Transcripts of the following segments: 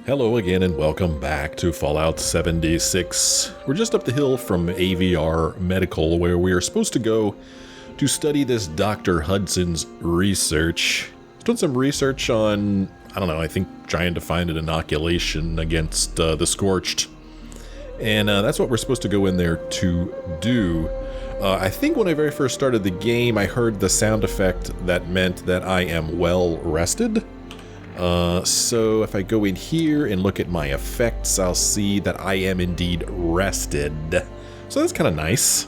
Hello again and welcome back to Fallout 76. We're just up the hill from AVR Medical where we are supposed to go to study this Dr. Hudson's research. He's done some research on, I don't know, I think trying to find an inoculation against the Scorched. And that's what we're supposed to go in there to do. I think when I very first started the game, I heard the sound effect that meant that I am well rested. So if I go in here and look at my effects, I'll see that I am indeed rested. So that's kind of nice.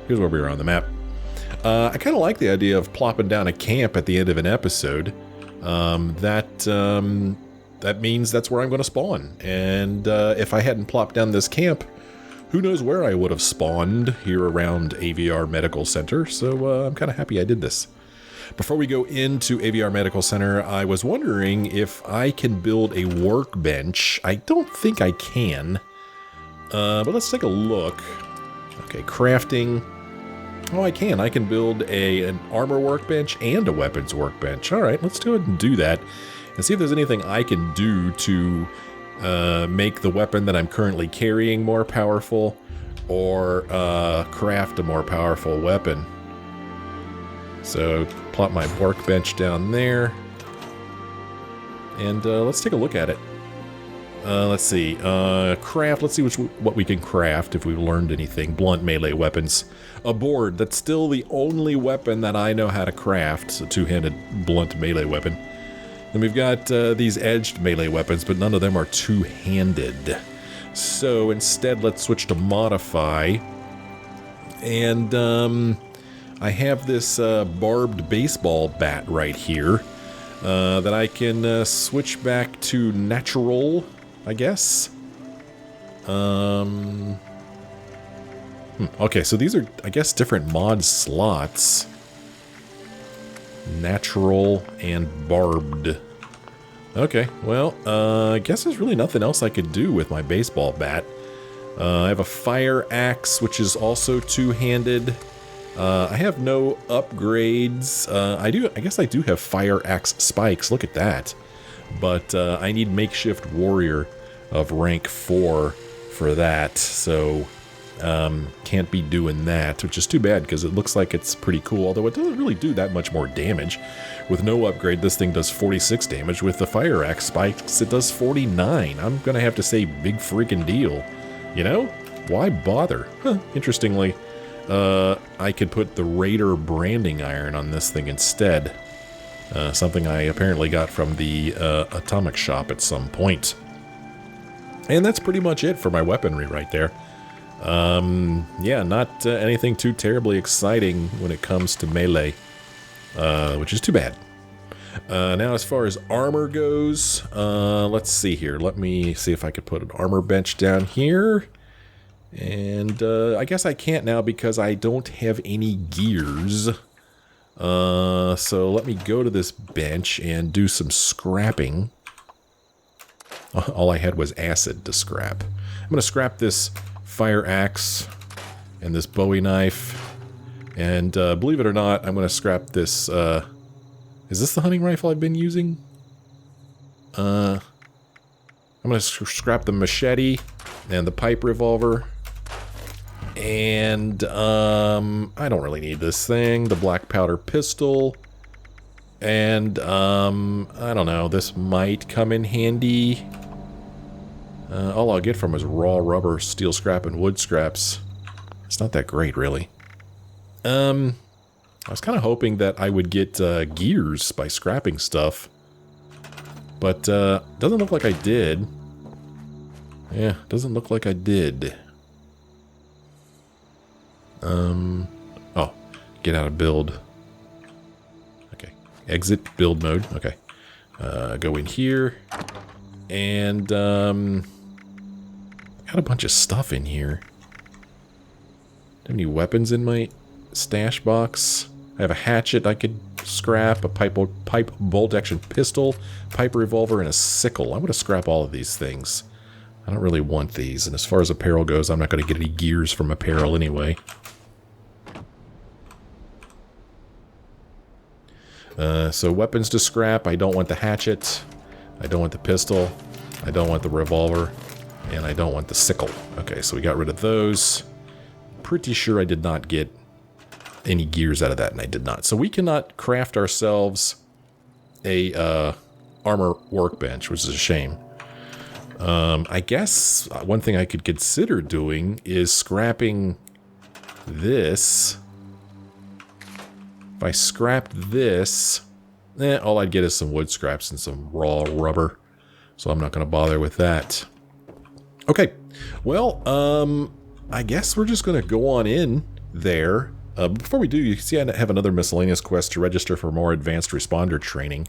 Here's where we are on the map. I kind of like the idea of plopping down a camp at the end of an episode. That means that's where I'm going to spawn. And if I hadn't plopped down this camp, who knows where I would have spawned here around AVR Medical Center. So I'm kind of happy I did this. Before we go into AVR Medical Center, I was wondering if I can build a workbench. I don't think I can, but let's take a look. Okay, crafting. Oh, I can. I can build an armor workbench and a weapons workbench. All right, let's go ahead and do that and see if there's anything I can do to make the weapon that I'm currently carrying more powerful or craft a more powerful weapon. So, plop my workbench down there, and let's take a look at it. Let's see, craft, let's see what we can craft if we've learned anything. Blunt melee weapons. A board, that's still the only weapon that I know how to craft, a two-handed blunt melee weapon. Then we've got these edged melee weapons, but none of them are two-handed. So instead, let's switch to modify, and I have this barbed baseball bat right here that I can switch back to natural, I guess. Okay, so these are, I guess, different mod slots. Natural and barbed. Okay, well, I guess there's really nothing else I could do with my baseball bat. I have a fire axe, which is also two-handed. I have no upgrades. I guess I do have fire axe spikes. Look at that. But I need makeshift warrior of rank 4 for that. So can't be doing that, which is too bad because it looks like it's pretty cool. Although it doesn't really do that much more damage. With no upgrade, this thing does 46 damage. With the fire axe spikes, it does 49. I'm gonna have to say big freaking deal. You know? Why bother? Huh, interestingly. I could put the Raider branding iron on this thing instead. Something I apparently got from the atomic shop at some point. And that's pretty much it for my weaponry right there. Yeah, not anything too terribly exciting when it comes to melee, which is too bad. Now as far as armor goes, let's see here. Let me see if I could put an armor bench down here. And I guess I can't now because I don't have any gears. So let me go to this bench and do some scrapping. All I had was acid to scrap. I'm going to scrap this fire axe and this Bowie knife. And believe it or not, I'm going to scrap this... is this the hunting rifle I've been using? I'm going to scrap the machete and the pipe revolver. And, I don't really need this thing. The black powder pistol. And, I don't know. This might come in handy. All I'll get from is raw rubber, steel scrap, and wood scraps. It's not that great, really. I was kind of hoping that I would get, gears by scrapping stuff. But, doesn't look like I did. Yeah, doesn't look like I did. Oh, get out of build. Okay, exit build mode. Okay, go in here, and got a bunch of stuff in here. Do I have any weapons in my stash box? I have a hatchet I could scrap, a pipe bolt action pistol, pipe revolver, and a sickle. I'm going to scrap all of these things. I don't really want these, and as far as apparel goes, I'm not going to get any gears from apparel anyway. So weapons to scrap. I don't want the hatchet. I don't want the pistol. I don't want the revolver, and I don't want the sickle. Okay, so we got rid of those. Pretty sure I did not get any gears out of that, and I did not. So we cannot craft ourselves a armor workbench, which is a shame. I guess one thing I could consider doing is scrapping this. If I scrapped this, all I'd get is some wood scraps and some raw rubber. So I'm not going to bother with that. Okay, well, I guess we're just going to go on in there. Before we do, you see I have another miscellaneous quest to register for more advanced responder training.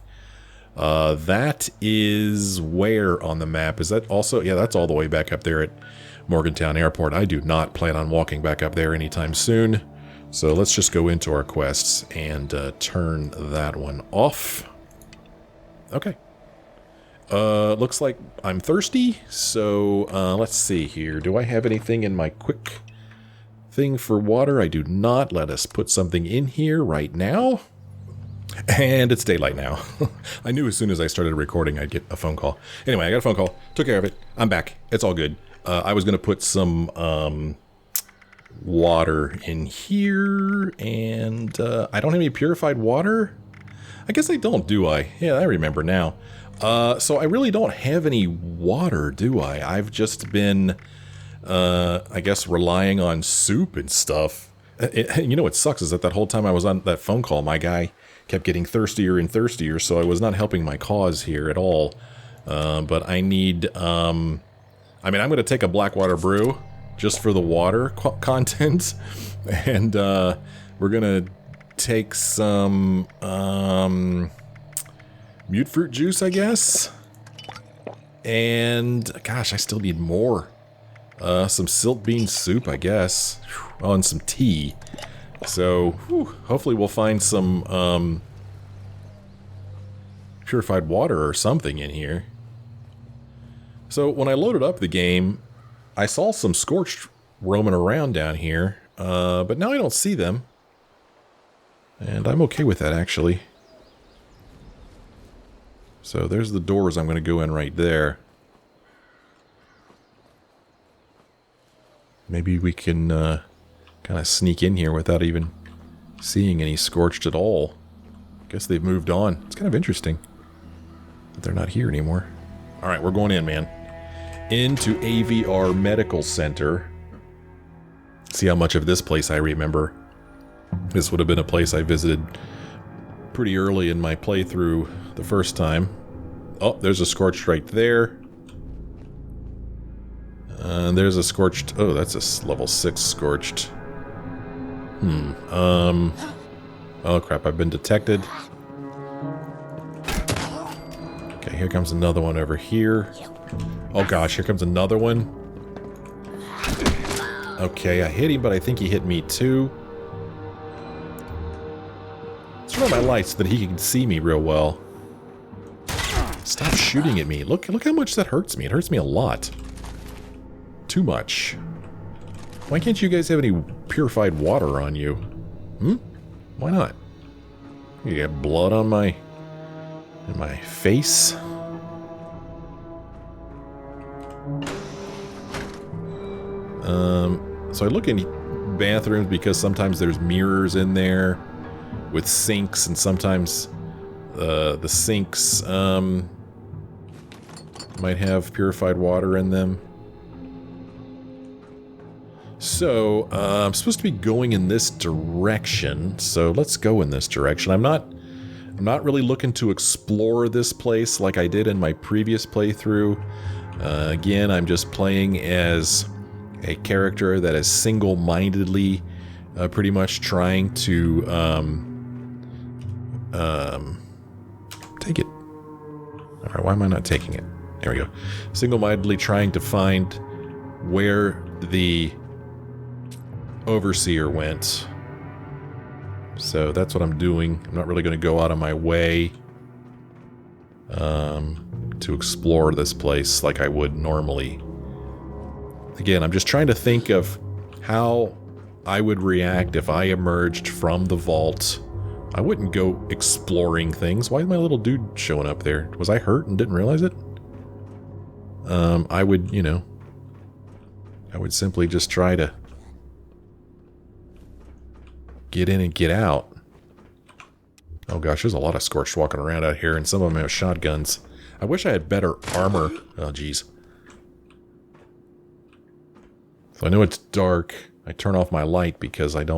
That is where on the map? Is that also? Yeah, that's all the way back up there at Morgantown Airport. I do not plan on walking back up there anytime soon. So let's just go into our quests and turn that one off. Okay. Looks like I'm thirsty, so let's see here. Do I have anything in my quick thing for water? I do not. Let us put something in here right now. And it's daylight now. I knew as soon as I started recording I'd get a phone call. Anyway, I got a phone call. Took care of it. I'm back. It's all good. I was going to put some water in here, and I don't have any purified water? I guess I don't, do I? Yeah, I remember now. So I really don't have any water, do I? I've just been, I guess, relying on soup and stuff. You know what sucks is that whole time I was on that phone call, my guy kept getting thirstier and thirstier, so I was not helping my cause here at all. But I need, I mean, I'm going to take a Blackwater brew just for the water content, and we're going to take some mute fruit juice, I guess. And, gosh, I still need more. Some silt bean soup, I guess. Oh, and some tea. So, hopefully we'll find some purified water or something in here. So, when I loaded up the game, I saw some scorched roaming around down here, but now I don't see them. And I'm okay with that, actually. So, there's the doors I'm going to go in right there. Maybe we can kind of sneak in here without even seeing any scorched at all. Guess they've moved on. It's kind of interesting that they're not here anymore. Alright, we're going in, man. Into AVR Medical Center. See how much of this place I remember. This would have been a place I visited pretty early in my playthrough the first time. Oh, there's a scorched right there. There's a scorched... Oh, that's a level 6 scorched. Oh, crap, I've been detected. Okay, here comes another one over here. Oh, gosh, here comes another one. Okay, I hit him, but I think he hit me, too. Let's turn on my lights so that he can see me real well. Stop shooting at me. Look how much that hurts me. It hurts me a lot. Too much. Why can't you guys have any purified water on you? Why not? You get blood on my face. So I look in bathrooms because sometimes there's mirrors in there with sinks, and sometimes the sinks might have purified water in them. So, I'm supposed to be going in this direction, so let's go in this direction. I'm not really looking to explore this place like I did in my previous playthrough. Again, I'm just playing as a character that is single-mindedly pretty much trying to take it. Alright, why am I not taking it? There we go. Single-mindedly trying to find where the overseer went. So that's what I'm doing. I'm not really going to go out of my way to explore this place like I would normally. Again, I'm just trying to think of how I would react if I emerged from the vault. I wouldn't go exploring things. Why is my little dude showing up there? Was I hurt and didn't realize it? I would, you know, I would simply just try to get in and get out. Oh gosh, there's a lot of Scorched walking around out here, and some of them have shotguns. I wish I had better armor. Oh jeez. So I know it's dark. I turn off my light because I'm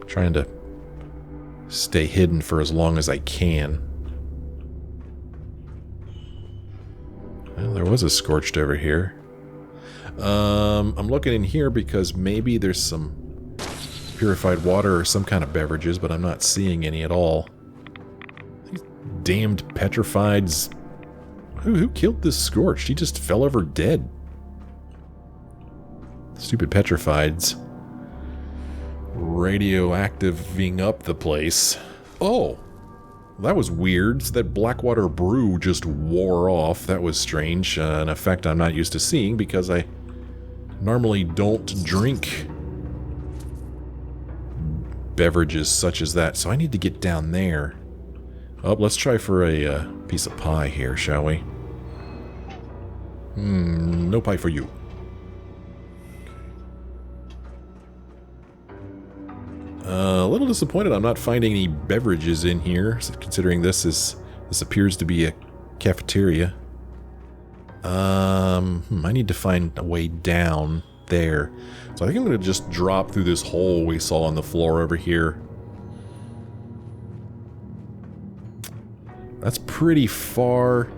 trying to stay hidden for as long as I can. Well, there was a Scorched over here. I'm looking in here because maybe there's some purified water or some kind of beverages, but I'm not seeing any at all. These damned petrifieds. Who killed this Scorched? He just fell over dead. Stupid petrifieds. Radioactiving up the place. Oh! That was weird. That Blackwater brew just wore off. That was strange. An effect I'm not used to seeing because I normally don't drink beverages such as that. So I need to get down there. Oh, let's try for a piece of pie here, shall we? No pie for you. A little disappointed I'm not finding any beverages in here, considering this appears to be a cafeteria. I need to find a way down there. So I think I'm going to just drop through this hole we saw on the floor over here. That's pretty far.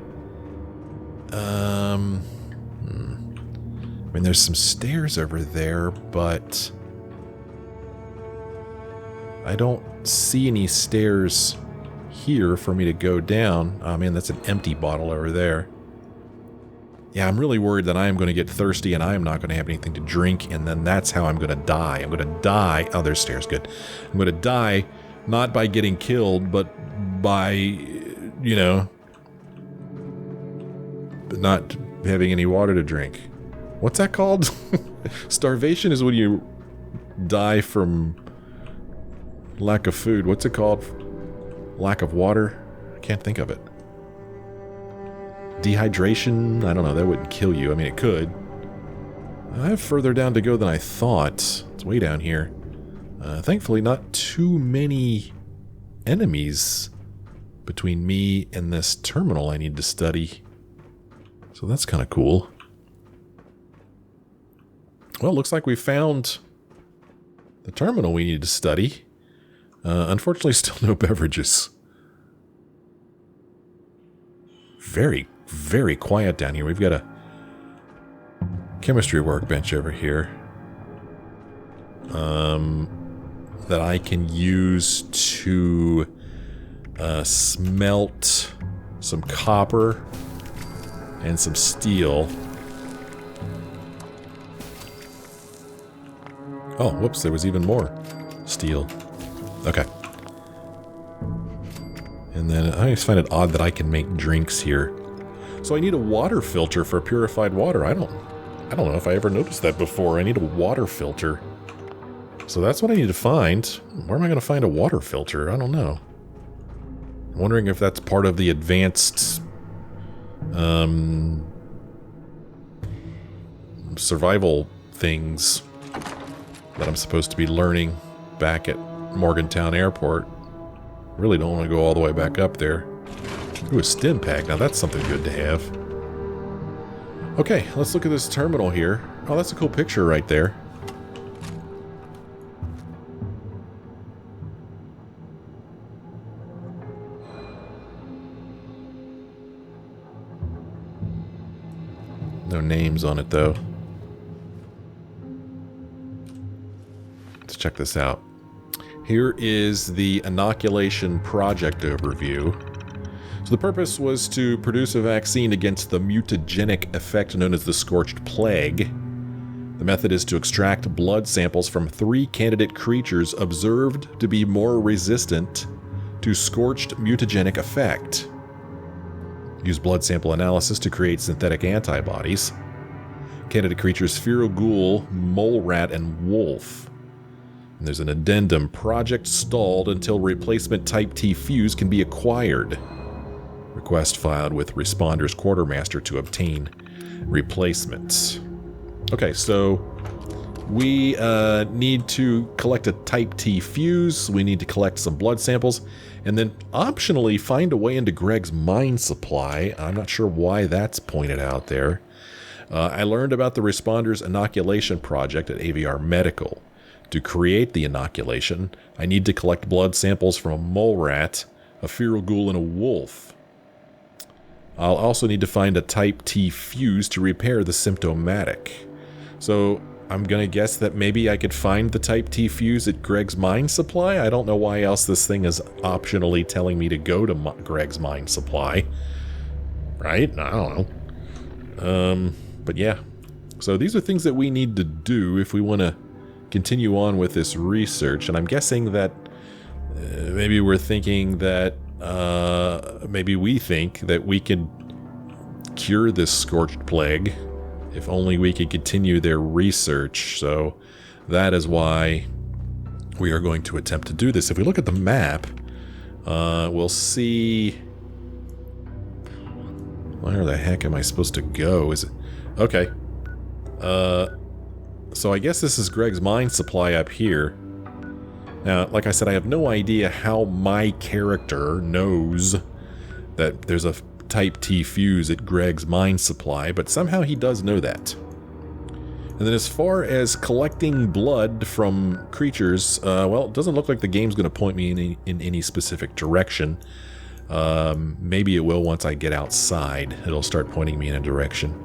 I mean, there's some stairs over there, but I don't see any stairs here for me to go down. Oh man, that's an empty bottle over there. Yeah, I'm really worried that I am going to get thirsty and I am not going to have anything to drink, and then that's how I'm going to die. I'm going to die. Oh, there's stairs. Good. I'm going to die not by getting killed, but by, you know, not having any water to drink. What's that called? Starvation is when you die from lack of food. What's it called? Lack of water? I can't think of it. Dehydration? I don't know. That wouldn't kill you. I mean, it could. I have further down to go than I thought. It's way down here. Thankfully, not too many enemies between me and this terminal I need to study. So that's kind of cool. Well, looks like we found the terminal we need to study. Unfortunately, still no beverages. Very, very quiet down here. We've got a chemistry workbench over here. That I can use to smelt some copper and some steel. Oh, whoops, there was even more steel. Okay. And then I just find it odd that I can make drinks here. So I need a water filter for purified water. I don't know if I ever noticed that before. I need a water filter. So that's what I need to find. Where am I going to find a water filter? I don't know. I'm wondering if that's part of the advanced survival things that I'm supposed to be learning back at Morgantown Airport. Really don't want to go all the way back up there. Ooh, a stim pack. Now that's something good to have. Okay, let's look at this terminal here. Oh, that's a cool picture right there. No names on it, though. Let's check this out. Here is the inoculation project overview. So the purpose was to produce a vaccine against the mutagenic effect known as the Scorched Plague. The method is to extract blood samples from 3 candidate creatures observed to be more resistant to Scorched mutagenic effect. Use blood sample analysis to create synthetic antibodies. Candidate creatures Feral Ghoul, Mole Rat, and Wolf. And there's an addendum. Project stalled until replacement Type T fuse can be acquired. Request filed with Responder's Quartermaster to obtain replacements. Okay, so we need to collect a Type T fuse, we need to collect some blood samples, and then optionally find a way into Greg's mine supply. I'm not sure why that's pointed out there. I learned about the Responder's inoculation project at AVR Medical. To create the inoculation, I need to collect blood samples from a mole rat, a feral ghoul, and a wolf. I'll also need to find a Type T fuse to repair the symptomatic. So I'm going to guess that maybe I could find the Type T fuse at Greg's mine supply? I don't know why else this thing is optionally telling me to go to Greg's mine supply. Right? I don't know. But yeah. So these are things that we need to do if we want to continue on with this research. And I'm guessing that maybe we're thinking that maybe we think that we could cure this scorched plague if only we could continue their research. So that is why we are going to attempt to do this. If we look at the map, we'll see... Where the heck am I supposed to go? Is it... Okay. So I guess this is Greg's mine supply up here. Now, like I said, I have no idea how my character knows that there's a Type T fuse at Greg's mine supply, but somehow he does know that. And then as far as collecting blood from creatures, well, it doesn't look like the game's going to point me in any specific direction. Maybe it will once I get outside. It'll start pointing me in a direction.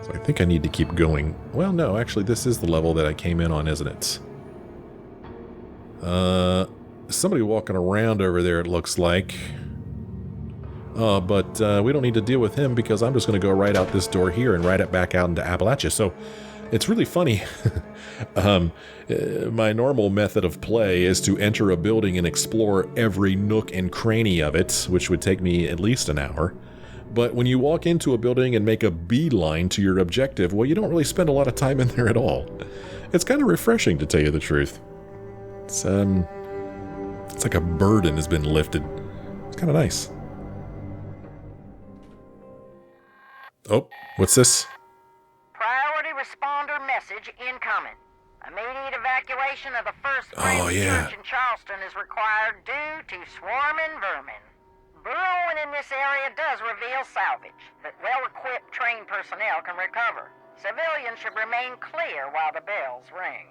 So I think I need to keep going. Well, no, actually, this is the level that I came in on, isn't it? Somebody walking around over there, it looks like. But we don't need to deal with him because I'm just going to go right out this door here and ride it back out into Appalachia. So it's really funny. My normal method of play is to enter a building and explore every nook and cranny of it, which would take me at least an hour. But when you walk into a building and make a beeline to your objective, well, you don't really spend a lot of time in there at all. It's kind of refreshing, to tell you the truth. It's like a burden has been lifted. It's kind of nice. Oh, what's this? Priority responder message incoming. Immediate evacuation of the first church in Charleston is required due to swarming vermin. Burrowing in this area does reveal salvage that well-equipped trained personnel can recover. Civilians should remain clear while the bells ring.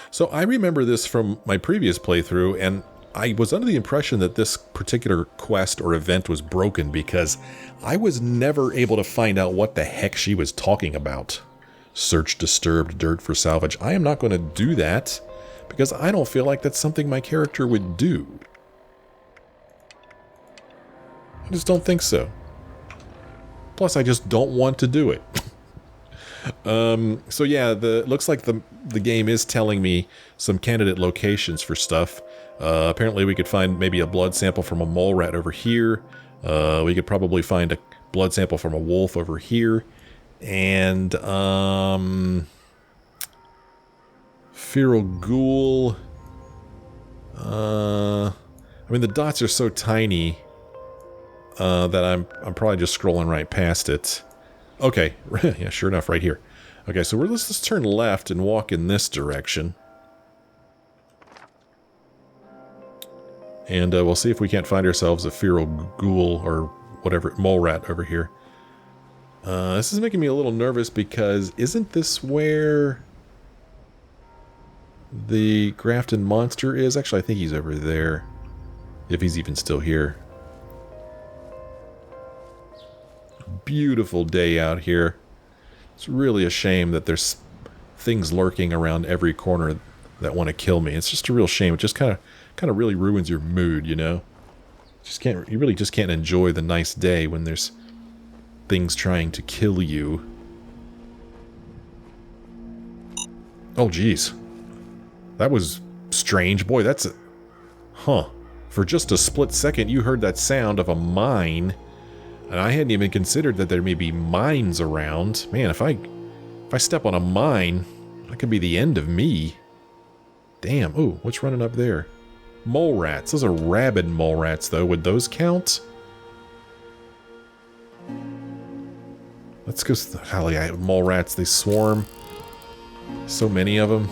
So I remember this from my previous playthrough, and I was under the impression that this particular quest or event was broken because I was never able to find out what the heck she was talking about. Search disturbed dirt for salvage. I am not going to do that because I don't feel like that's something my character would do. I just don't think so. Plus, I just don't want to do it. So yeah, it looks like the game is telling me some candidate locations for stuff. Apparently we could find maybe a blood sample from a mole rat over here. We could probably find a blood sample from a wolf over here. And, Feral Ghoul. I mean, the dots are so tiny that I'm probably just scrolling right past it. Okay, yeah, sure enough, right here. Okay, so let's turn left and walk in this direction. And we'll see if we can't find ourselves a feral ghoul or whatever, mole rat over here. This is making me a little nervous because isn't this where the Grafton monster is? Actually, I think he's over there. If he's even still here. Beautiful day out here. It's really a shame that there's things lurking around every corner that want to kill me. It's just a real shame. It just kind of really ruins your mood, you know. You really just can't enjoy the nice day when there's things trying to kill you. Oh, geez. That was strange. Boy, that's Huh. For just a split second, you heard that sound of a mine. And I hadn't even considered that there may be mines around. Man, if I step on a mine, that could be the end of me. Damn. Ooh, what's running up there? Mole rats. Those are rabid mole rats, though. Would those count? Let's go. Hell yeah, mole rats. They swarm. So many of them.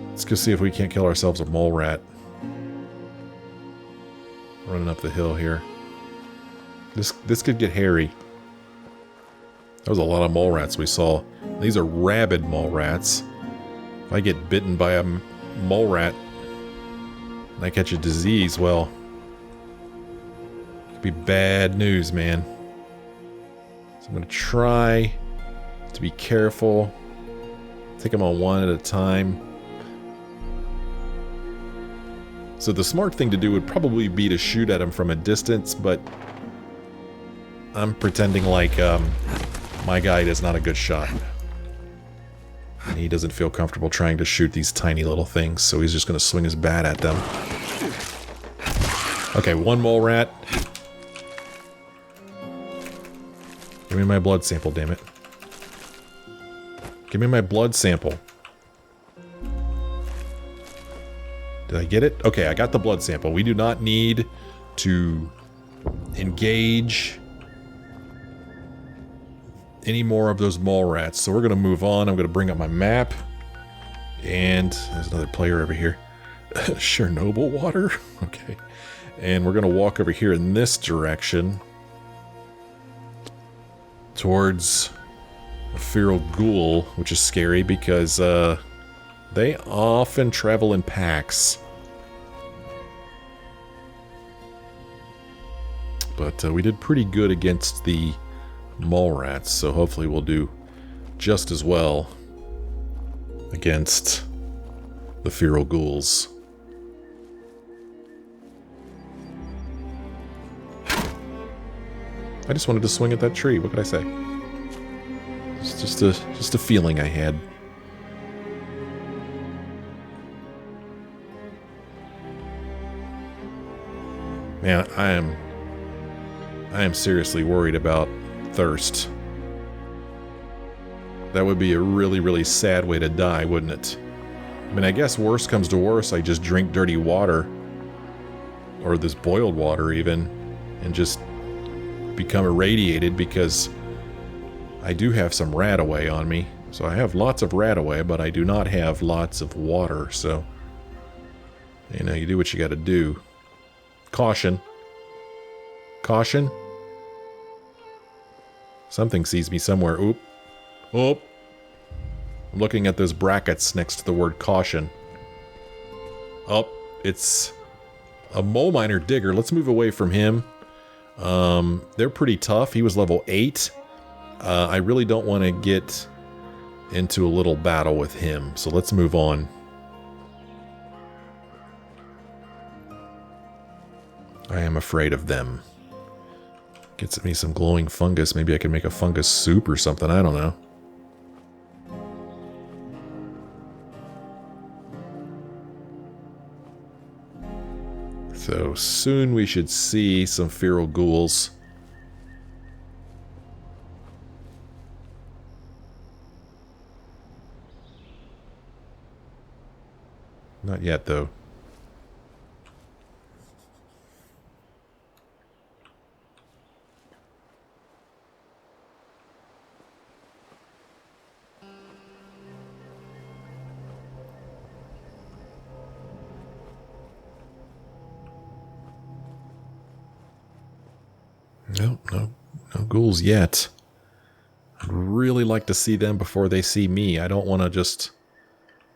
Let's go see if we can't kill ourselves a mole rat. Running up the hill here. This could get hairy. That was a lot of mole rats we saw. These are rabid mole rats. If I get bitten by a mole rat and I catch a disease, well, it could be bad news, man. So I'm going to try to be careful. Take them on one at a time. So the smart thing to do would probably be to shoot at them from a distance, but I'm pretending like my guide is not a good shot. And he doesn't feel comfortable trying to shoot these tiny little things, so he's just going to swing his bat at them. Okay, one mole rat. Give me my blood sample, damn it. Give me my blood sample. Did I get it? Okay, I got the blood sample. We do not need to engage any more of those mole rats. So we're going to move on. I'm going to bring up my map. And there's another player over here. Chernobyl water? Okay. And we're going to walk over here in this direction. Towards a Feral Ghoul, which is scary because they often travel in packs. But we did pretty good against the mole rats, so hopefully we'll do just as well against the Feral Ghouls. I just wanted to swing at that tree. What could I say? It's just a feeling I had. Man, I am seriously worried about thirst. That would be a really, really sad way to die, wouldn't it? I mean, I guess worst comes to worst, I just drink dirty water. Or this boiled water, even. And just become irradiated because I do have some rat-away on me. So I have lots of rat-away, but I do not have lots of water, so... You know, you do what you gotta do. Caution. Caution. Something sees me somewhere. Oop. Oop. I'm looking at those brackets next to the word caution. Oh, it's a mole miner digger. Let's move away from him. They're pretty tough. He was level 8. I really don't want to get into a little battle with him, so let's move on. I am afraid of them. Gets me some glowing fungus. Maybe I can make a fungus soup or something. I don't know. So soon we should see some Feral Ghouls. Not yet, though. No ghouls yet. I'd really like to see them before they see me. I don't want to just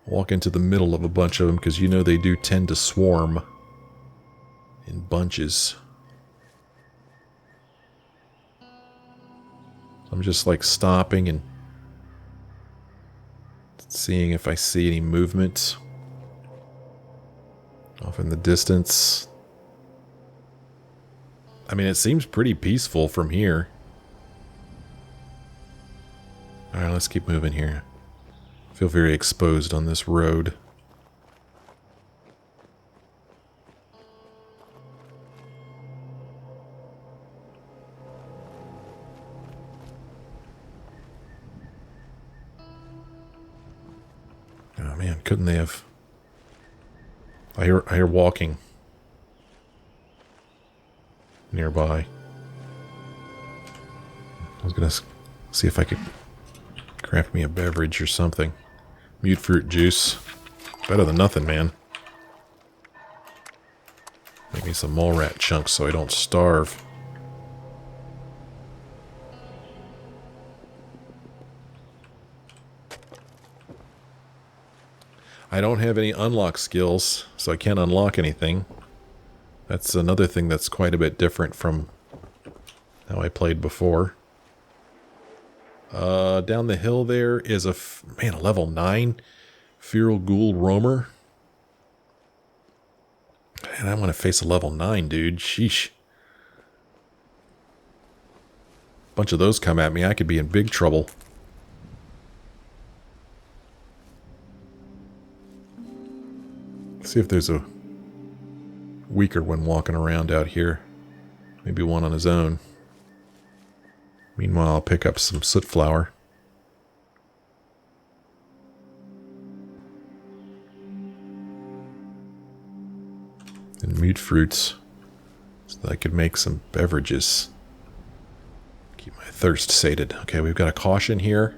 walk into the middle of a bunch of them, because you know they do tend to swarm in bunches. I'm just like stopping and seeing if I see any movement off in the distance. I mean, it seems pretty peaceful from here. Alright, let's keep moving here. I feel very exposed on this road. man, couldn't they have... I hear walking. Nearby. I was gonna see if I could craft me a beverage or something. Mute fruit juice. Better than nothing, man. Make me some mole rat chunks so I don't starve. I don't have any unlock skills, so I can't unlock anything. That's another thing that's quite a bit different from how I played before. Down the hill there is a level 9 Feral Ghoul roamer. And I want to face a level 9, dude. Sheesh. Bunch of those come at me, I could be in big trouble. Let's see if there's a weaker one walking around out here. Maybe one on his own. Meanwhile, I'll pick up some soot flower. And mute fruits. So that I could make some beverages. Keep my thirst sated. Okay, we've got a caution here.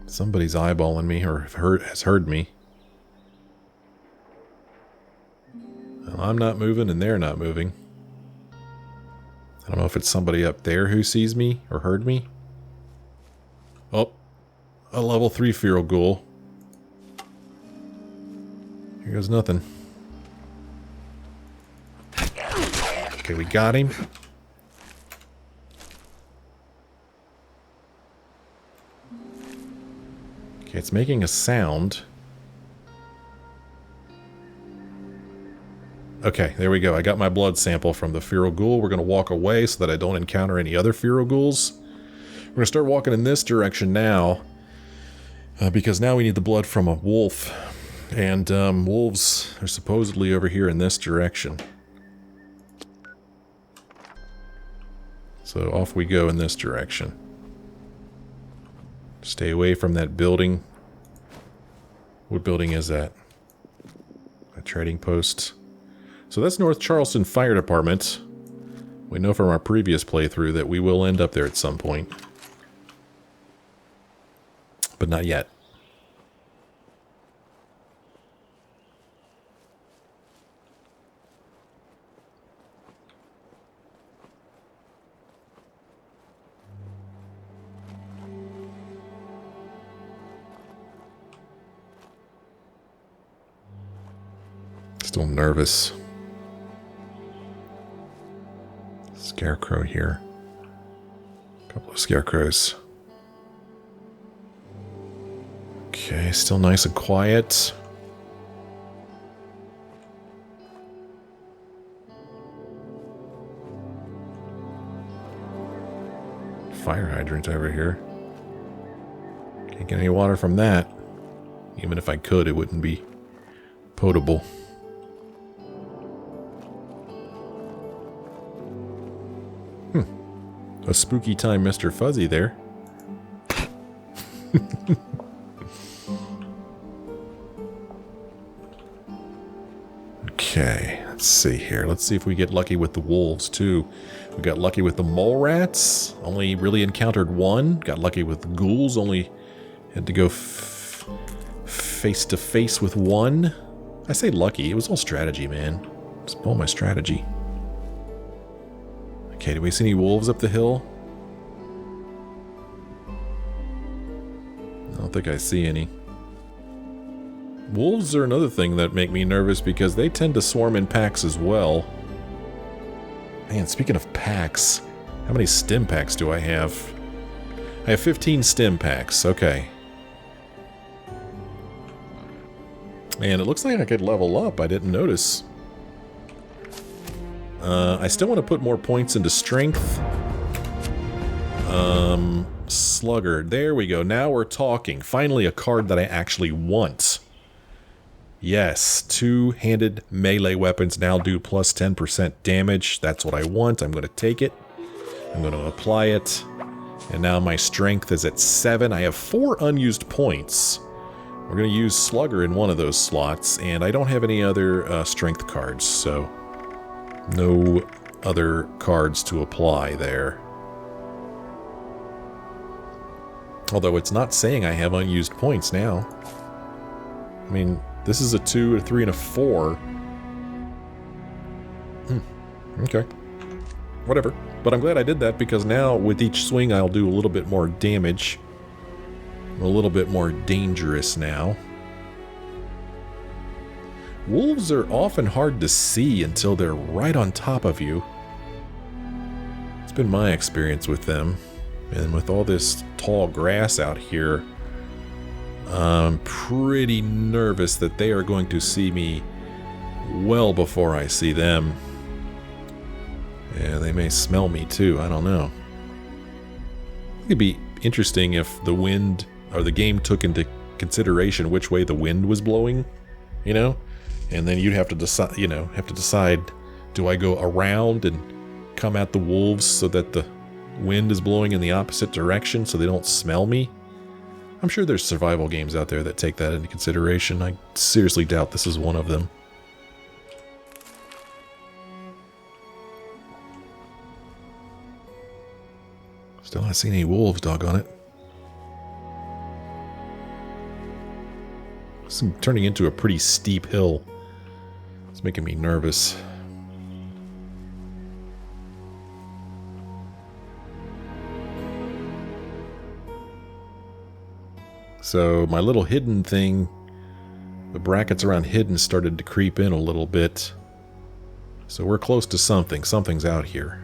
Somebody's eyeballing me or has heard me. Well, I'm not moving and they're not moving. I don't know if it's somebody up there who sees me or heard me. Oh, a level 3 Feral Ghoul. Here goes nothing. Okay, we got him. Okay, it's making a sound. Okay, there we go. I got my blood sample from the Feral Ghoul. We're going to walk away so that I don't encounter any other Feral Ghouls. We're going to start walking in this direction now. Because now we need the blood from a wolf. And wolves are supposedly over here in this direction. So off we go in this direction. Stay away from that building. What building is that? A trading post. So that's North Charleston Fire Department. We know from our previous playthrough that we will end up there at some point. But not yet. Still nervous. Scarecrow here. A couple of scarecrows. Okay, still nice and quiet. Fire hydrant over here. Can't get any water from that. Even if I could, it wouldn't be potable. A spooky time, Mr. Fuzzy there. Okay, let's see here. Let's see if we get lucky with the wolves, too. We got lucky with the mole rats. Only really encountered one. Got lucky with the ghouls. Only had to go face to face with one. I say lucky. It was all strategy, man. Just all my strategy. Okay, do we see any wolves up the hill? I don't think I see any. Wolves are another thing that make me nervous because they tend to swarm in packs as well. Man, speaking of packs, how many stim packs do I have? I have 15 stim packs, okay. And it looks like I could level up, I didn't notice. I still want to put more points into strength. Sluggard. There we go. Now we're talking. Finally a card that I actually want. Yes. Two-handed melee weapons now do plus 10% damage. That's what I want. I'm going to take it. I'm going to apply it. And now my strength is at 7. I have 4 unused points. We're going to use Slugger in one of those slots, and I don't have any other strength cards, so no other cards to apply there. Although it's not saying I have unused points now. I mean, this is a 2, a 3, and a 4. Okay. Whatever. But I'm glad I did that, because now with each swing I'll do a little bit more damage. I'm a little bit more dangerous now. Wolves are often hard to see until they're right on top of you. It's been my experience with them. And with all this tall grass out here, I'm pretty nervous that they are going to see me well before I see them. And they may smell me too, I don't know. It'd be interesting if the wind, or the game took into consideration which way the wind was blowing, you know? And then you'd have to decide, do I go around and come at the wolves so that the wind is blowing in the opposite direction so they don't smell me? I'm sure there's survival games out there that take that into consideration. I seriously doubt this is one of them. Still not seeing any wolves, doggone it. This is turning into a pretty steep hill. It's making me nervous. So my little hidden thing, the brackets around hidden started to creep in a little bit. So we're close to something. Something's out here.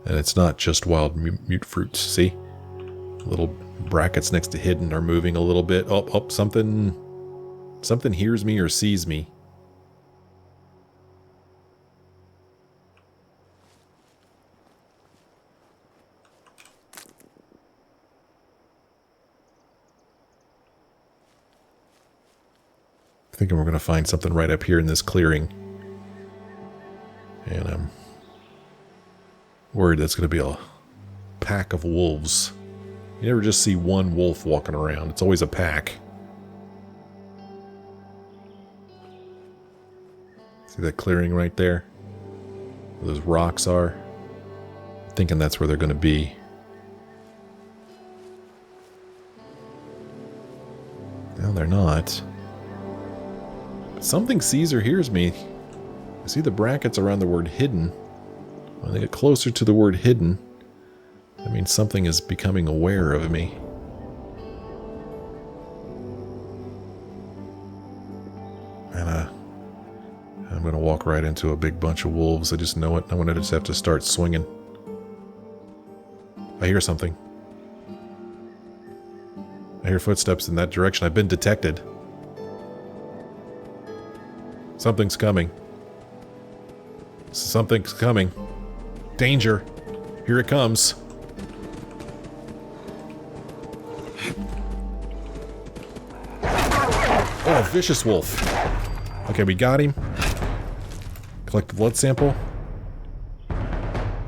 And it's not just wild mute fruits, see? Little brackets next to hidden are moving a little bit. Oh, something hears me or sees me. I think we're going to find something right up here in this clearing. And I'm worried that's going to be a pack of wolves. You never just see one wolf walking around. It's always a pack. See that clearing right there? Where those rocks are? I'm thinking that's where they're going to be. No, they're not. Something sees or hears me. I see the brackets around the word hidden. When I get closer to the word hidden, that means something is becoming aware of me. And I'm going to walk right into a big bunch of wolves. I just know it. I'm going to just have to start swinging. I hear something. I hear footsteps in that direction. I've been detected. Something's coming. Something's coming. Danger. Here it comes. Oh, vicious wolf. Okay, we got him. Collect the blood sample.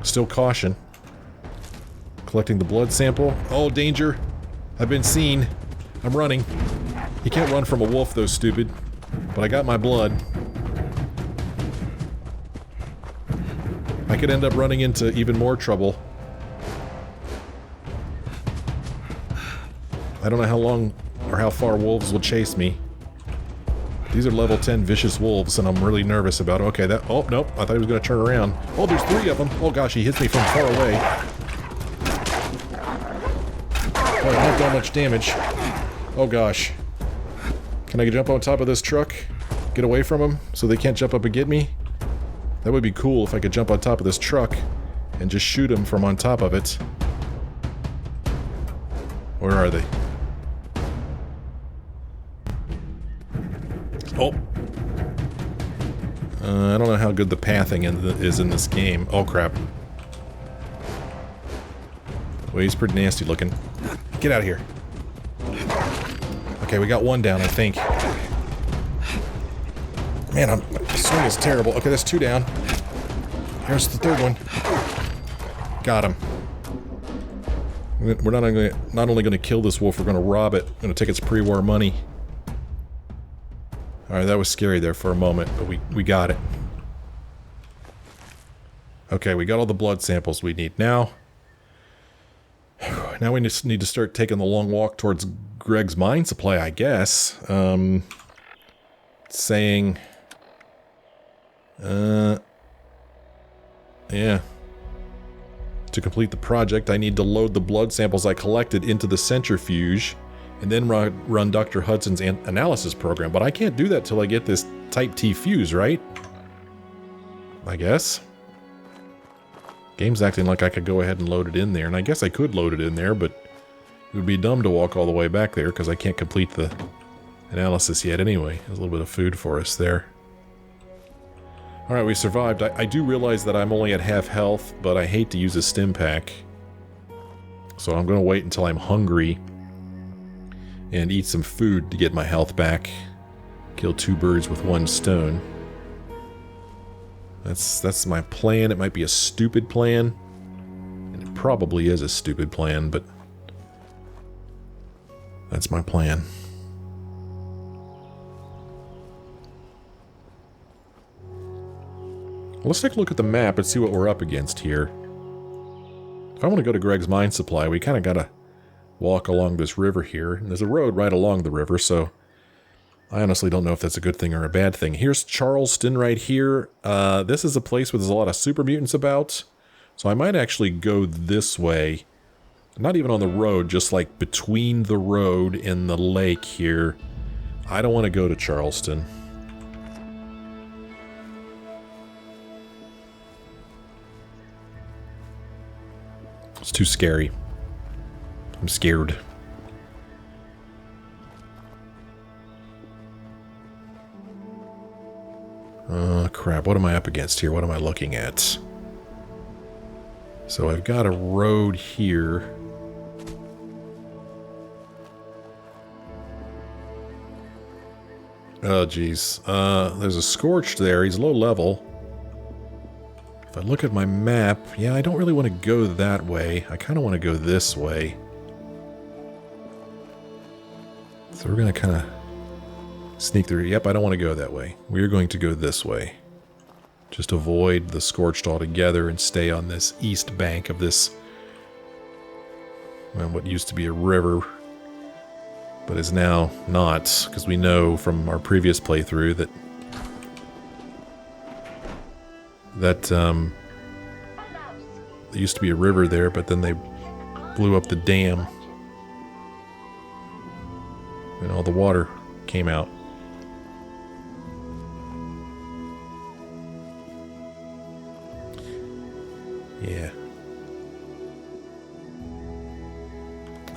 Still caution. Collecting the blood sample. Oh, danger. I've been seen. I'm running. You can't run from a wolf, though, stupid. But I got my blood. I could end up running into even more trouble. I don't know how long or how far wolves will chase me. These are level 10 vicious wolves, and I'm really nervous about it. Okay, that... Oh, nope. I thought he was going to turn around. Oh, there's 3 of them. Oh, gosh, he hits me from far away. Oh, not that much damage. Oh, gosh. Can I jump on top of this truck? Get away from them so they can't jump up and get me? That would be cool if I could jump on top of this truck and just shoot them from on top of it. Where are they? Oh! I don't know how good the pathing is in this game. Oh, crap. Well, he's pretty nasty looking. Get out of here. Okay, we got 1 down, I think. Man, my swing is terrible. Okay, that's 2 down. Here's the 3rd one. Got him. We're not only going to kill this wolf, we're going to rob it. We're going to take its pre-war money. Alright, that was scary there for a moment, but we got it. Okay, we got all the blood samples we need. Now we just need to start taking the long walk towards Greg's mine supply, I guess. Saying... yeah. To complete the project, I need to load the blood samples I collected into the centrifuge, and then run Dr. Hudson's analysis program. But I can't do that till I get this Type T fuse, right? I guess. Game's acting like I could go ahead and load it in there, and I guess I could load it in there, but it would be dumb to walk all the way back there, because I can't complete the analysis yet anyway. There's a little bit of food for us there. Alright, we survived. I do realize that I'm only at half health, but I hate to use a stim pack. So I'm going to wait until I'm hungry and eat some food to get my health back. Kill 2 birds with 1 stone. That's my plan. It might be a stupid plan. And it probably is a stupid plan, but that's my plan. Let's take a look at the map and see what we're up against here. If I want to go to Greg's mine supply, we kind of gotta walk along this river here. And there's a road right along the river, so I honestly don't know if that's a good thing or a bad thing. Here's Charleston right here. This is a place where there's a lot of super mutants about, so I might actually go this way. Not even on the road, just like between the road and the lake here. I don't want to go to Charleston. It's too scary. I'm scared. Crap. What am I up against here? What am I looking at? So I've got a road here. Oh, geez. There's a Scorched there. He's low level. If I look at my map, yeah, I don't really want to go that way. I kind of want to go this way. So we're going to kind of sneak through. Yep, I don't want to go that way. We're going to go this way. Just avoid the Scorched altogether and stay on this east bank of this, well, what used to be a river, but is now not, because we know from our previous playthrough that there used to be a river there, but then they blew up the dam and all the water came out. Yeah.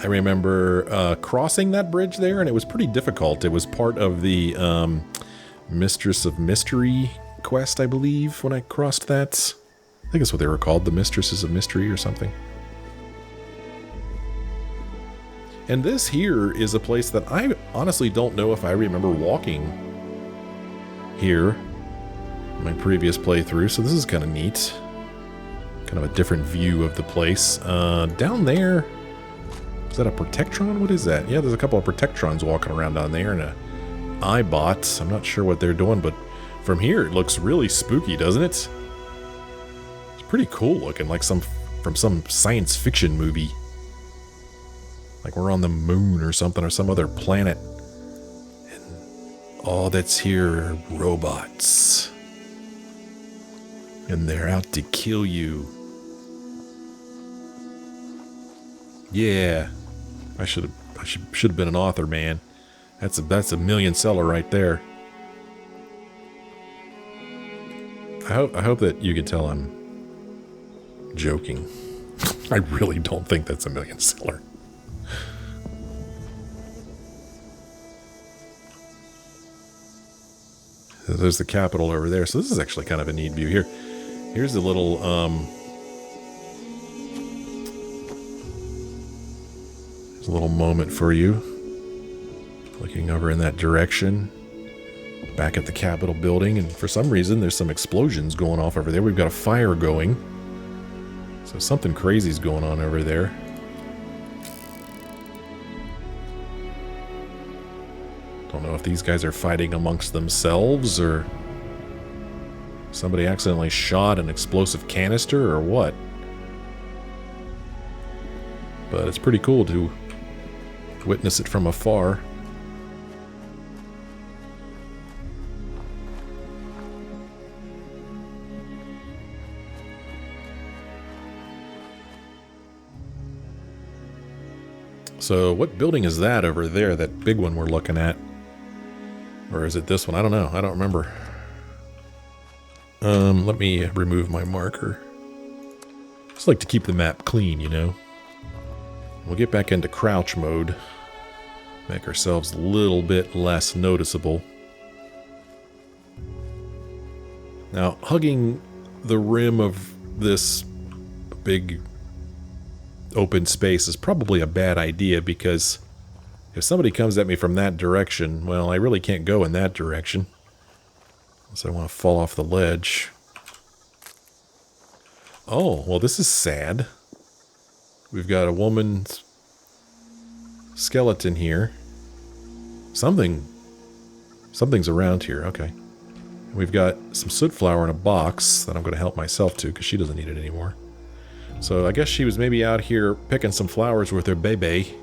I remember crossing that bridge there, and it was pretty difficult. It was part of the Mistress of Mystery quest, I believe, when I crossed that. I think that's what they were called, the Mistresses of Mystery or something. And this here is a place that I honestly don't know if I remember walking here in my previous playthrough, so this is kind of neat. Kind of a different view of the place. Down there, is that a Protectron? What is that? Yeah, there's a couple of Protectrons walking around down there, and a iBot. I'm not sure what they're doing, but from here it looks really spooky, doesn't it? It's pretty cool looking, like from some science fiction movie. Like we're on the moon or something, or some other planet. And all that's here are robots. And they're out to kill you. Yeah. I should have been an author, man. That's a million seller right there. I hope that you can tell I'm joking. I really don't think that's a million seller. There's the Capitol over there. So this is actually kind of a neat view here. Here's a little there's a little moment for you. Looking over in that direction. Back at the Capitol building, and for some reason there's some explosions going off over there. We've got a fire going. So something crazy's going on over there. Don't know if these guys are fighting amongst themselves or somebody accidentally shot an explosive canister or what. But it's pretty cool to witness it from afar. So what building is that over there, that big one we're looking at? Or is it this one? I don't know. I don't remember. Let me remove my marker. Just like to keep the map clean, you know. We'll get back into crouch mode. Make ourselves a little bit less noticeable. Now, hugging the rim of this big open space is probably a bad idea, because if somebody comes at me from that direction, well, I really can't go in that direction. Unless I want to fall off the ledge. Oh, well, this is sad. We've got a woman's skeleton here. Something's around here, okay. We've got some soot flour in a box that I'm going to help myself to, because she doesn't need it anymore. So I guess she was maybe out here picking some flowers with her baby.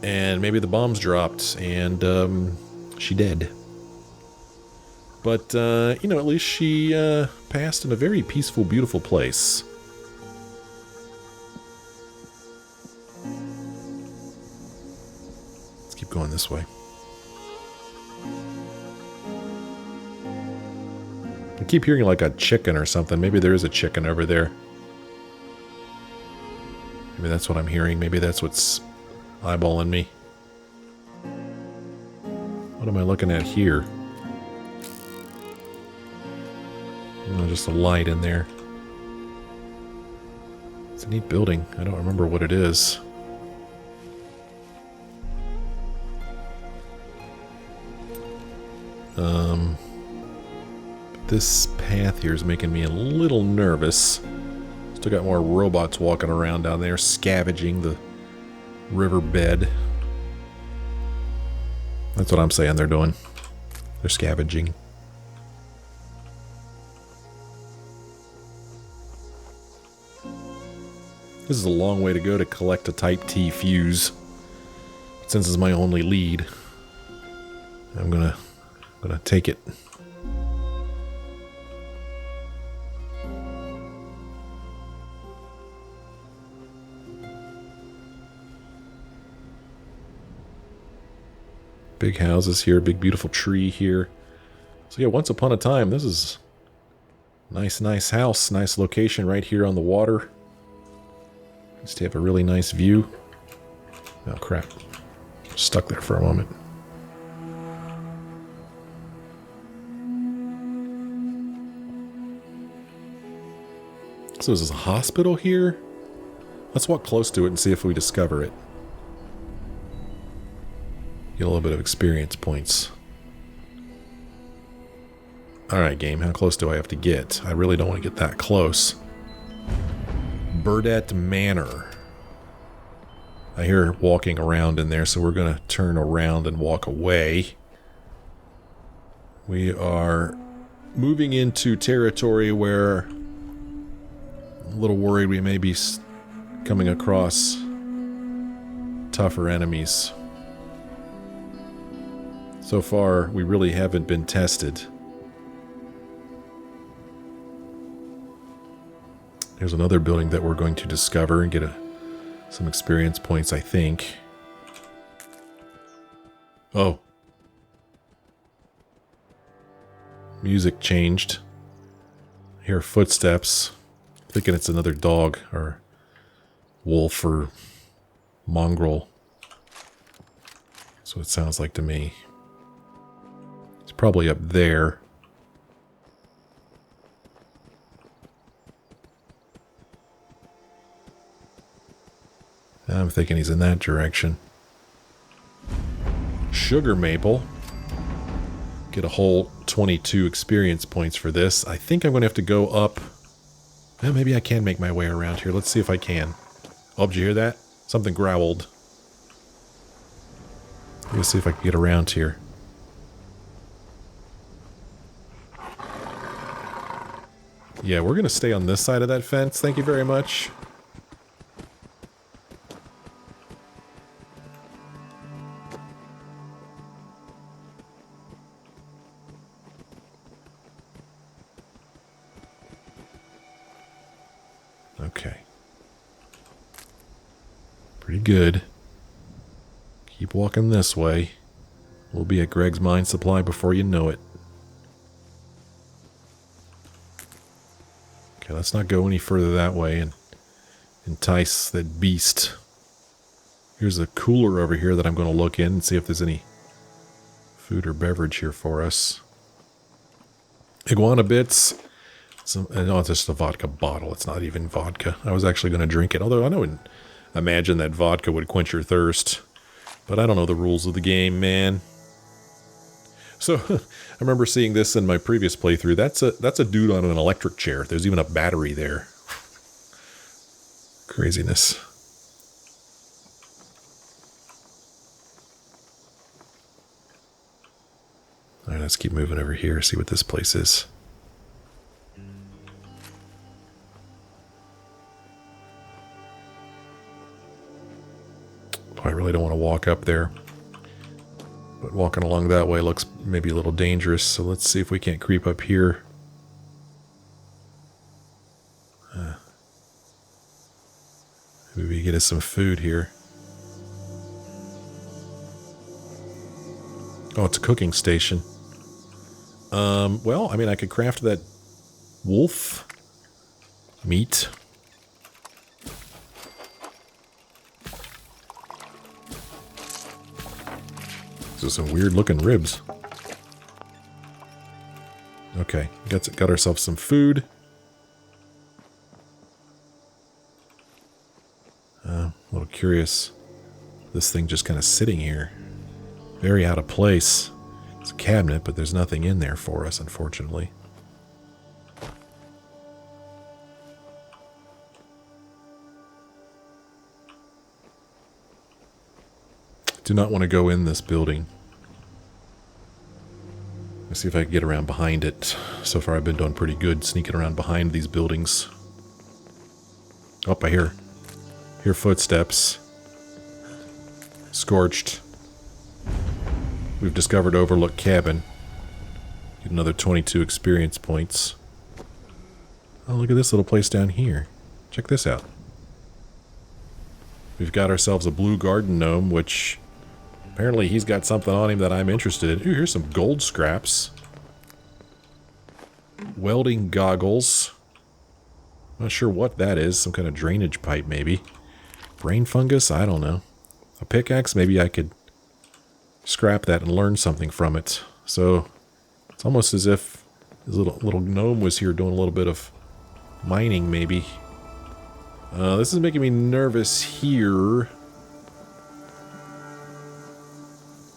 And maybe the bombs dropped, and she dead. But, you know, at least she passed in a very peaceful, beautiful place. Let's keep going this way. I keep hearing like a chicken or something. Maybe there is a chicken over there. Maybe that's what I'm hearing. Maybe that's what's eyeballing me. What am I looking at here? Oh, just a light in there. It's a neat building. I don't remember what it is. This path here is making me a little nervous. Still got more robots walking around down there, scavenging the riverbed. That's what I'm saying they're doing. They're scavenging. This is a long way to go to collect a Type T fuse. Since it's my only lead, I'm gonna take it. Big houses here, big beautiful tree here. So yeah, once upon a time, this is nice house, nice location right here on the water. Just to have a really nice view. Oh crap. Stuck there for a moment. So is this a hospital here? Let's walk close to it and see if we discover it. Get a little bit of experience points. Alright, game, how close do I have to get? I really don't want to get that close. Burdett Manor. I hear her walking around in there, so we're going to turn around and walk away. We are moving into territory where I'm a little worried we may be coming across tougher enemies. So far, we really haven't been tested. Here's another building that we're going to discover and get some experience points, I think. Oh. Music changed. I hear footsteps. I'm thinking it's another dog or wolf or mongrel. That's what it sounds like to me. It's probably up there. I'm thinking he's in that direction. Sugar maple. Get a whole 22 experience points for this. I think I'm going to have to go up. Well, maybe I can make my way around here. Let's see if I can. Oh, did you hear that? Something growled. Let's see if I can get around here. Yeah, we're going to stay on this side of that fence. Thank you very much. Okay. Pretty good. Keep walking this way. We'll be at Greg's mine supply before you know it. Okay, let's not go any further that way and entice that beast. Here's a cooler over here that I'm going to look in and see if there's any food or beverage here for us. Iguana bits. No, it's just a vodka bottle. It's not even vodka. I was actually going to drink it, although I wouldn't imagine that vodka would quench your thirst. But I don't know the rules of the game, man. So, I remember seeing this in my previous playthrough. That's a dude on an electric chair. There's even a battery there. Craziness. Alright, let's keep moving over here, see what this place is. I really don't want to walk up there. But walking along that way looks maybe a little dangerous, so let's see if we can't creep up here. Maybe we get us some food here. Oh, it's a cooking station. Well, I mean, I could craft that wolf meat. These are some weird looking ribs. Okay, got ourselves some food. A little curious. This thing just kind of sitting here. Very out of place. It's a cabinet, but there's nothing in there for us, unfortunately. Do not want to go in this building. Let's see if I can get around behind it. So far I've been doing pretty good sneaking around behind these buildings. Oh, I hear footsteps. Scorched. We've discovered Overlook Cabin. Get another 22 experience points. Oh, look at this little place down here. Check this out. We've got ourselves a blue garden gnome, which apparently he's got something on him that I'm interested in. Ooh, here's some gold scraps. Welding goggles. Not sure what that is. Some kind of drainage pipe, maybe. Brain fungus? I don't know. A pickaxe? Maybe I could scrap that and learn something from it. So it's almost as if this little gnome was here doing a little bit of mining, maybe. This is making me nervous here.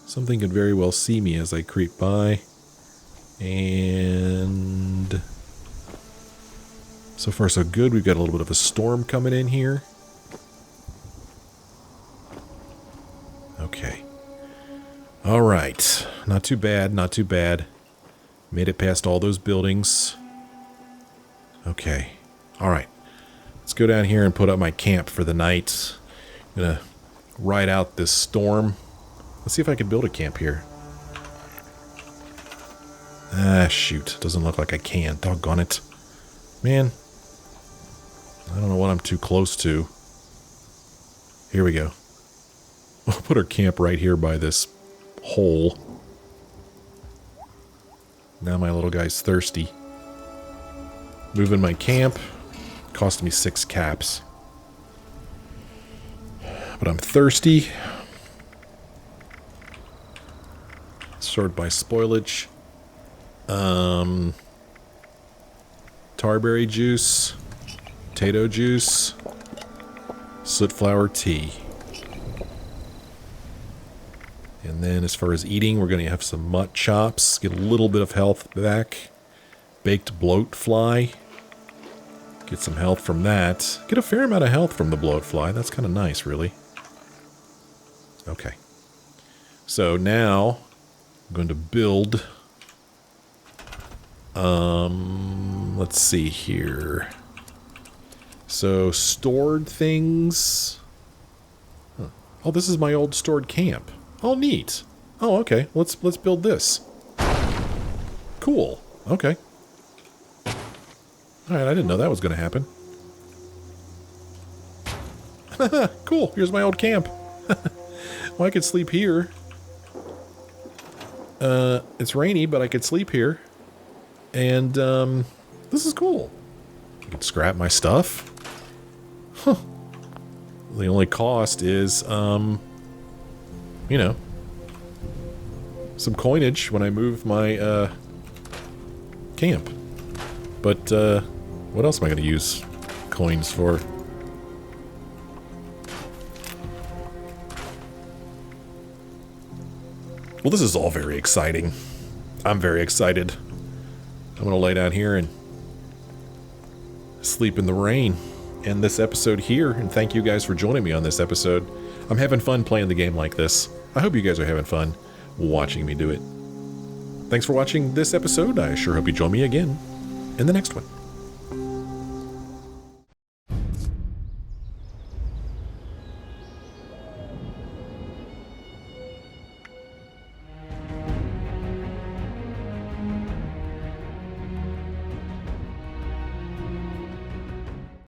Something could very well see me as I creep by. And so far so good. We've got a little bit of a storm coming in here. Okay. Alright. Not too bad, not too bad. Made it past all those buildings. Okay. Alright. Let's go down here and put up my camp for the night. I'm gonna ride out this storm. Let's see if I can build a camp here. Ah, shoot. Doesn't look like I can. Doggone it. Man. I don't know what I'm too close to. Here we go. We'll put our camp right here by this hole. Now my little guy's thirsty. Moving my camp. Cost me 6 caps. But I'm thirsty. Sort by spoilage. Tarberry juice. Potato juice. Soot flower tea. And then as far as eating, we're going to have some mutt chops. Get a little bit of health back. Baked bloat fly. Get some health from that. Get a fair amount of health from the bloat fly. That's kind of nice, really. Okay. So now I'm going to build, let's see here. So stored things. Huh. Oh, this is my old stored camp. Oh, neat. Oh, okay. Let's build this. Cool. Okay. Alright, I didn't know that was going to happen. Cool. Here's my old camp. Well, I could sleep here. It's rainy, but I could sleep here. And, this is cool. I could scrap my stuff. Huh. The only cost is, you know, some coinage when I move my, camp. But, what else am I going to use coins for? Well, this is all very exciting. I'm very excited. I'm going to lay down here and sleep in the rain. End this episode here, and thank you guys for joining me on this episode. I'm having fun playing the game like this. I hope you guys are having fun watching me do it. Thanks for watching this episode. I sure hope you join me again in the next one.